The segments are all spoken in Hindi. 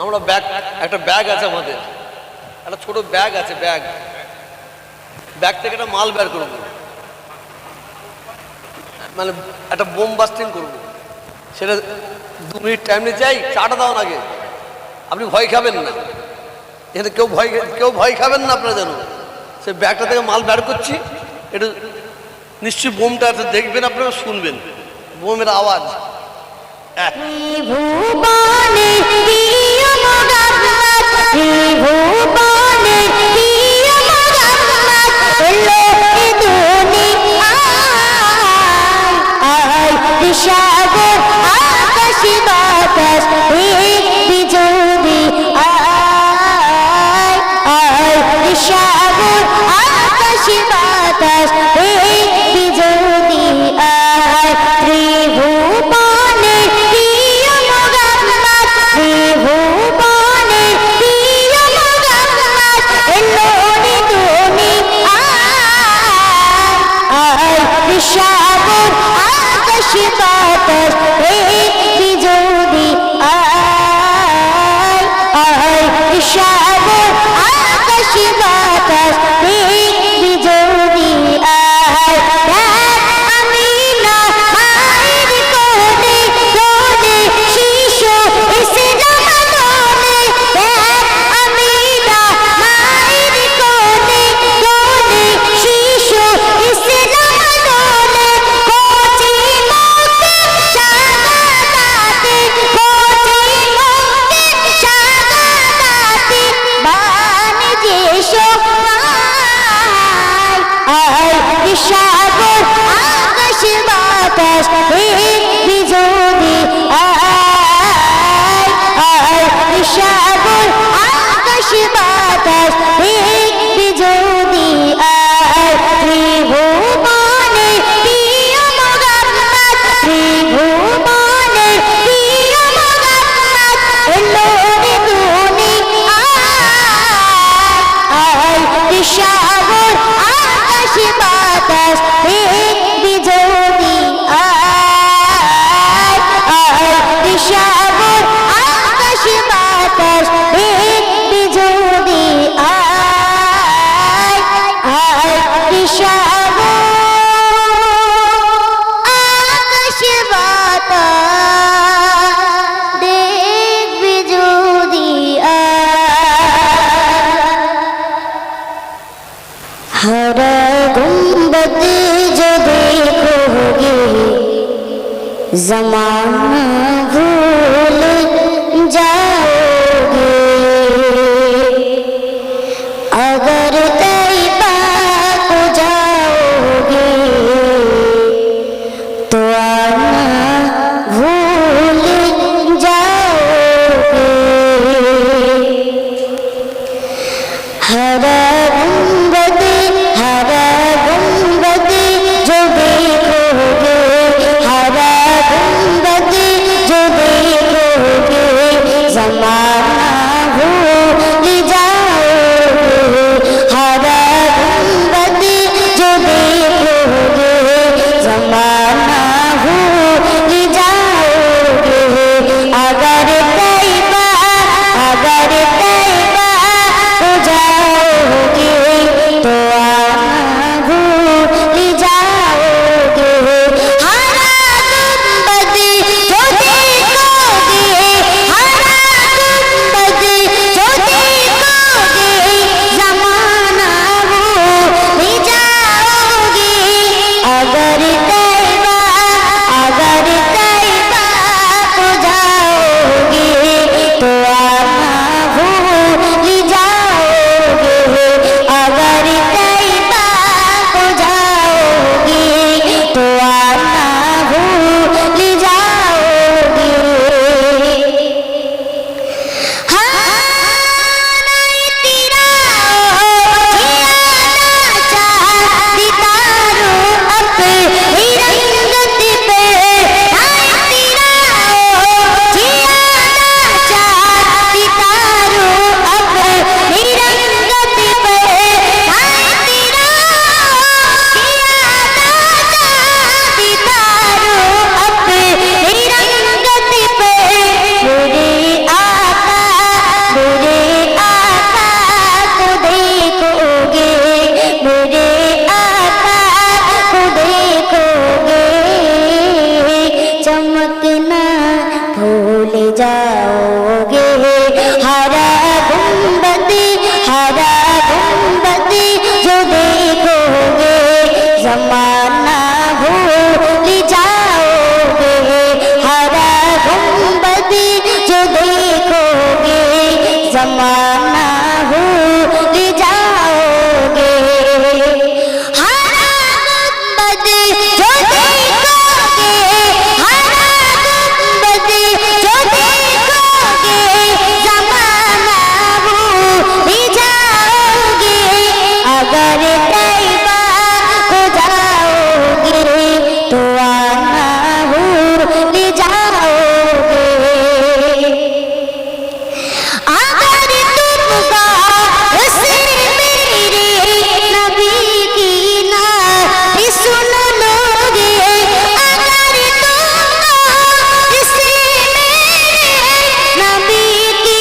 আমরা ব্যাগ, একটা ব্যাগ আছে আমাদের, একটা ছোট ব্যাগ আছে, ব্যাগ থেকে একটা মাল বের করবো, মানে একটা বোম বাস্টিং করবো। সেটা 2 মিনিট টাইম নিয়ে যাই, চাটা দাও আগে। আপনি ভয় খাবেন না, এখানে কেউ ভয় খাবেন না আপনারা জানো। সে ব্যাগটা থেকে মাল বের করছি, একটু নিশ্চয়ই বোমটা দেখবেন, আপনারা শুনবেন বোমের আওয়াজ। সাগর আকাশ বাতাস বিজুলি আয় আয়, সাগর আকাশ বাতাস বিজুলি আয়, ত্রিভুবনের প্রিয় মোহাম্মদ, ত্রিভুবনের প্রিয় মোহাম্মদ এলো রে দুনিয়ায় আয়, সাগর আকাশ বাতাস বিজুলি আয় আয়, সাগর আকাশ বাতাস বিজুলি আয়। আমি না মায়ের কোলে কোলে শিশু ইসলাম দোলে, আমি না মায়ের কোলে কোলে শিশু ইসলাম দোলে, কোচি মুক্তি শাহাদাতে, কোচি মুক্তি শাহাদাতে বান যে সোনায় আয়, সাগর আকাশ বাতাস বিজুলি আয় আয়, সাগর আকাশ বাতাস বিজুলি আয়, ত্রিভুবনের প্রিয় মোহাম্মদ, ত্রিভুবনের প্রিয় মোহাম্মদ এলো রে দুনিয়ায় আয়, সাগর আকাশ বাতাস বিজুলি আয় আয়, সাগর আকাশ বাতাস বিজুলি আয় আয়, সাগর আকাশ বাতাস বিজুলি हर गुंबद जो देखोगे ज़माना भूल जाओगे, अगर तैबा को जाओगे तो आना भूल जाओगे। हरा गुंबद जो देखोगे, हरा गुंबद जो देखोगे ज़माना भूल जाओगे, हरा गुंबद जो देखोगे ज़माना भूल जाओगे, अगर तैबा हो जाओगे अगर तुम गौर से मेरे नबी की नात सुन लोगे, अगर तुम गौर से मेरे नबी की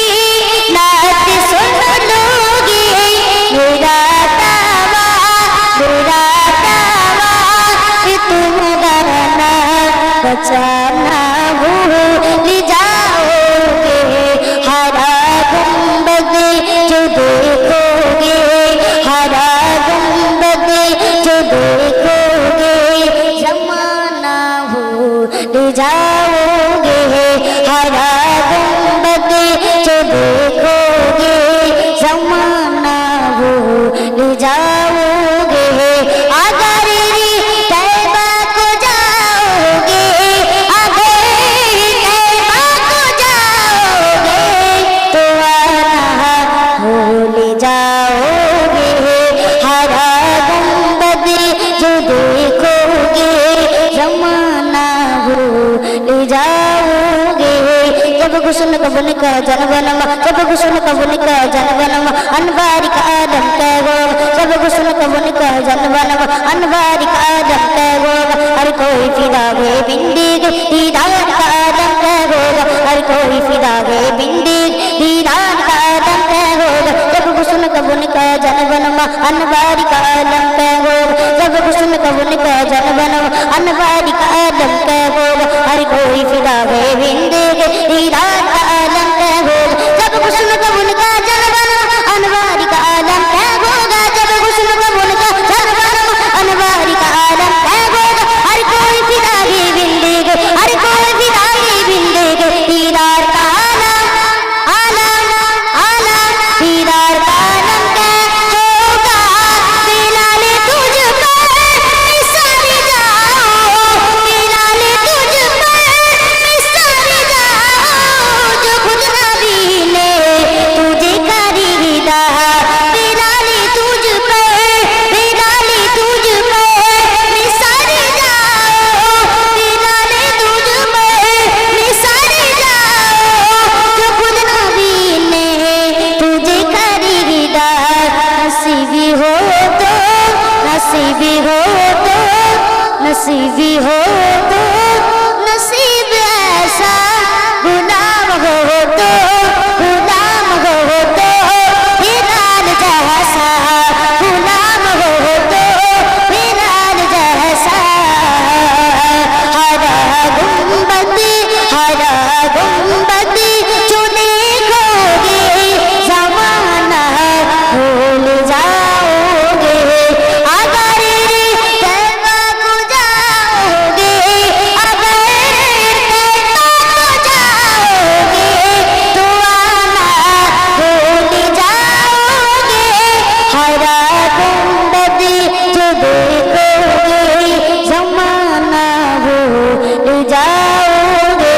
नात सुन लोगे, मेरा दावा कि तुम डरना बचाना भूल जाओगे, हरा गुंबद जो देखोगे, हरा गुंबद जो देखोगे, जमाना भूल जाओगे, हरा गुंबद जो देखोगे, जमाना भूल जाओगे। अगर तैबा को जाओगे, अगर तैबा को जाओगे, तो आना भूल जाओगे, हरा गुंबद जो देखोगे, जमाना भूल जाओगे। जब गुस्ल कबूल का जनगणमा, जब गुस्ल कबूल का जनगणमा, अनवार का आदम तैगोग, जब गुस्ल कबूल का जनगणमा, अनवार का आदम तैगोग, हर कोई फिदा वे बिंदीग दीदार का आदम तैगोग, हर कोई फिदा वे बिंदीग दीदार का आदम तैगोग। जब गुस्ल कबूल का जनगणमा, अनवार का आदम तैगोग, जब गुस्ल कबूल का जनगणमा, अनवार का आदम तैगोग, हर कोई फिदा वे बिंदीग दीदार का आदम तैगोग। जब गुस्ल कबूल का जनगणमा, अनवार का आदम तैगोग, जब गुस्ल कबूल का जनगणमा, अनवार का आदम तैगोग, हर कोई फिदा वे बिंदीग, हर कोई फिदा वे बिंदीग दीदार का आलम आलम आलम, दीदार का आलम तैगोगा, बिलाल तुझ पर निसार जाओ, बिलाल तुझ पर निसार जाओ, जो खुद नबी ने तुझे खरीदा, बिलाल तुझ पर, बिलाल तुझ पर निसार जाओ, बिलाल तुझ पर निसार जाओ, जो खुद नबी ने तुझे खरीदा। नसीबी हो तो, नसीबी हो तो, नसीबी हो तो, नसीब ऐसा गुलाम हो तो, गुलाम हो तो, बिलाल जैसा गुलाम हो तो, बिलाल जैसा। हरा गुंबद जो देखोगे, जमाना भूल जाओगे, अगर तैबा को जाओगे, अगर तैबा को जाओगे, तो आना भूल जाओगे, हरा गुंबद जो देखोगे, जमाना भूल जाओगे,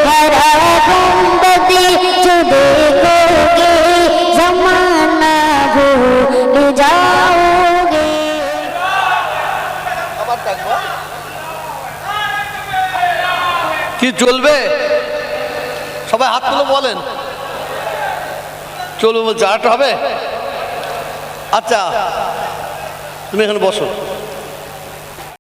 हरा गुंबद जो देखोगे, जमाना भूल जाओगे। আবার ডাকবো কি চলবে? সবাই হাত তুলে বলেন চলবে, যাটা হবে। আচ্ছা তুমি এখানে বসো।